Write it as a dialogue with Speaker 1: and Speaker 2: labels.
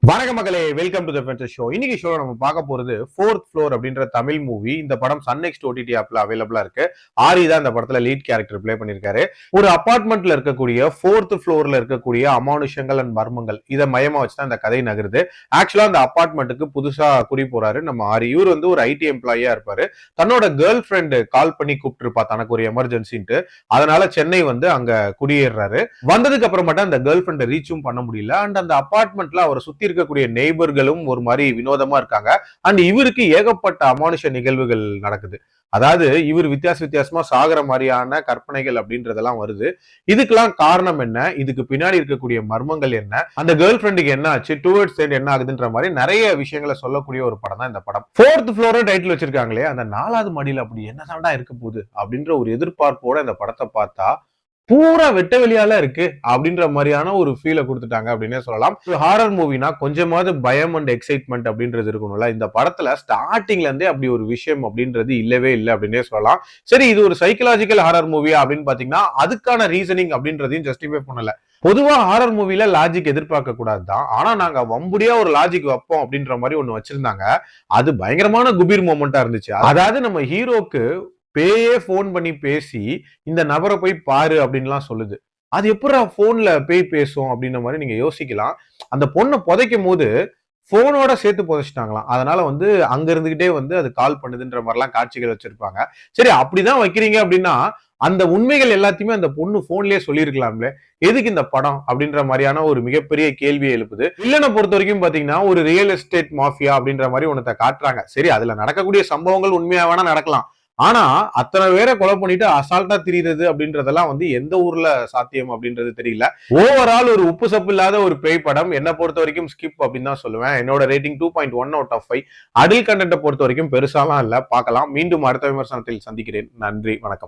Speaker 1: வணக்க மக்களே, welcome to the fences show. இன்னைக்கு ஷோ நம்ம பார்க்க போறது ஃபோர்த் ஃப்ளோர் அப்படின்ற தமிழ் மூவி. இந்த படம் சன் நெக்ஸ்ட் ஓடிடி ஆப்ல அவைலபிளா இருக்கு. ஆரி தான் இந்த படத்துல லீட் கேரக்டர் பிளே பண்ணிருக்காரு. ஒரு அபார்ட்மெண்ட்ல இருக்கக்கூடிய ஃபோர்த் ஃப்ளோர்ல இருக்கக்கூடிய அமானுஷங்கள் அண்ட் மர்மங்கள் இதை மையமா வச்சுதான் இந்த கதை நகருது. ஆக்சுவலா அந்த அபார்ட்மெண்ட்டுக்கு புதுசா குடி போறாரு நம்ம ஆரி. இவர் வந்து ஒரு ஐடி எம்ப்ளாயியா இருப்பாரு. தன்னோட கேர்ள் ஃபிரெண்ட் கால் பண்ணி கூப்பிட்டுருப்பா தனக்கு ஒரு எமர்ஜென்சின்ட்டு. அதனால சென்னை வந்து அங்க குடியேறாரு. வந்ததுக்கு அப்புறமாட்டா அந்த கேர்ள் ஃபிரெண்ட் ரீச்சும் பண்ண முடியல. அண்ட் அந்த அபார்ட்மெண்ட்ல அவரை சுத்தி இருக்கக்கூடிய நெய்பர்களும் ஒரு மாதிரி வினோதமா இருக்காங்க. அண்ட் இவருக்கு ஏகப்பட்ட அமானுஷ நிகழ்வுகள் நடக்குது. அதாவது இவர் வித்தியாசமா சாகிற மாதிரியான கற்பனைகள் அப்படின்றதெல்லாம் வருது. இதுக்கெல்லாம் காரணம் என்ன, இதுக்கு பின்னாடி இருக்கக்கூடிய மர்மங்கள் என்ன, அந்த கேர்ள் ஃபிரெண்டுக்கு என்ன ஆச்சு, டுவர்ட்ஸ் சைடு என்ன ஆகுதுன்ற மாதிரி நிறைய விஷயங்களை சொல்லக்கூடிய ஒரு படம் தான் இந்த படம். ஃபோர்த் ஃப்ளோர் டைட்டில் வச்சிருக்காங்களே, அந்த 4வது மாடியில் அப்படி என்னதான்டா இருக்க போகுது அப்படின்ற ஒரு எதிர்பார்ப்போட இந்த படத்தை பார்த்தா பூரா வெட்ட வெளியால இருக்கு அப்படின்ற மாதிரியான ஒரு ஃபீலை கொடுத்துட்டாங்க அப்படின்னே சொல்லலாம். ஹாரர் மூவினா கொஞ்சமாவது பயம் அண்ட் எக்ஸைட்மெண்ட் அப்படின்றது இருக்கணும்ல. இந்த படத்துல ஸ்டார்டிங்ல இருந்தே அப்படி ஒரு விஷயம் அப்படின்றது இல்லவே இல்லை அப்படின்னே சொல்லலாம். சரி, இது ஒரு சைக்கலாஜிக்கல் ஹாரர் மூவியா அப்படின்னு பாத்தீங்கன்னா அதுக்கான ரீசனிங் அப்படின்றதையும் ஜஸ்டிஃபை பண்ணல. பொதுவா ஹாரர் மூவில லாஜிக் எதிர்பார்க்க கூடாதுதான், ஆனா நாங்க வம்புடியா ஒரு லாஜிக் வைப்போம் அப்படின்ற மாதிரி ஒண்ணு வச்சிருந்தாங்க. அது பயங்கரமான குபீர் மொமெண்டா இருந்துச்சு. அதாவது நம்ம ஹீரோக்கு பேயே போன் பண்ணி பேசி இந்த நபரை போய் பாரு அப்படின்லாம் சொல்லுது. அது எப்படா போன்ல பேய் பேசும் அப்படின்ற மாதிரி நீங்க யோசிக்கலாம். அந்த பொண்ணை புதைக்கும் போது போனோட சேர்த்து புதைச்சிட்டாங்களாம். அதனால வந்து அங்க இருந்துகிட்டே வந்து அது கால் பண்ணுதுன்ற மாதிரிலாம் காட்சிகள் வச்சிருப்பாங்க. சரி, அப்படிதான் வைக்கிறீங்க அப்படின்னா அந்த உண்மைகள் எல்லாத்தையுமே அந்த பொண்ணு போன்லயே சொல்லியிருக்கலாம்ல, எதுக்கு இந்த படம் அப்படின்ற மாதிரியான ஒரு மிகப்பெரிய கேள்வியை எழுப்புது. வில்லனை பொறுத்த வரைக்கும் பாத்தீங்கன்னா ஒரு ரியல் எஸ்டேட் மாஃபியா அப்படின்ற மாதிரி ஒன்னத்தை காட்டுறாங்க. சரி, அதுல நடக்கக்கூடிய சம்பவங்கள் உண்மையா வேணா நடக்கலாம். ஆனா அத்தனை பேரை கொலை பண்ணிட்டு அசால்ட்டா திரியுறது அப்படின்றதெல்லாம் வந்து எந்த ஊர்ல சாத்தியம் அப்படின்றது தெரியல. ஓவரால் ஒரு உப்பு சப்பு இல்லாத ஒரு பேய் படம். என்ன பொறுத்த வரைக்கும் ஸ்கிப் அப்படின்னு தான் சொல்லுவேன். என்னோட ரேட்டிங் 2.1 அவுட் ஆஃப் 5. அடல்ட் கண்டென்ட்டை பொறுத்த வரைக்கும் பெருசாலாம் இல்ல. பார்க்கலாம். மீண்டும் அடுத்த விமர்சனத்தில் சந்திக்கிறேன். நன்றி, வணக்கம்.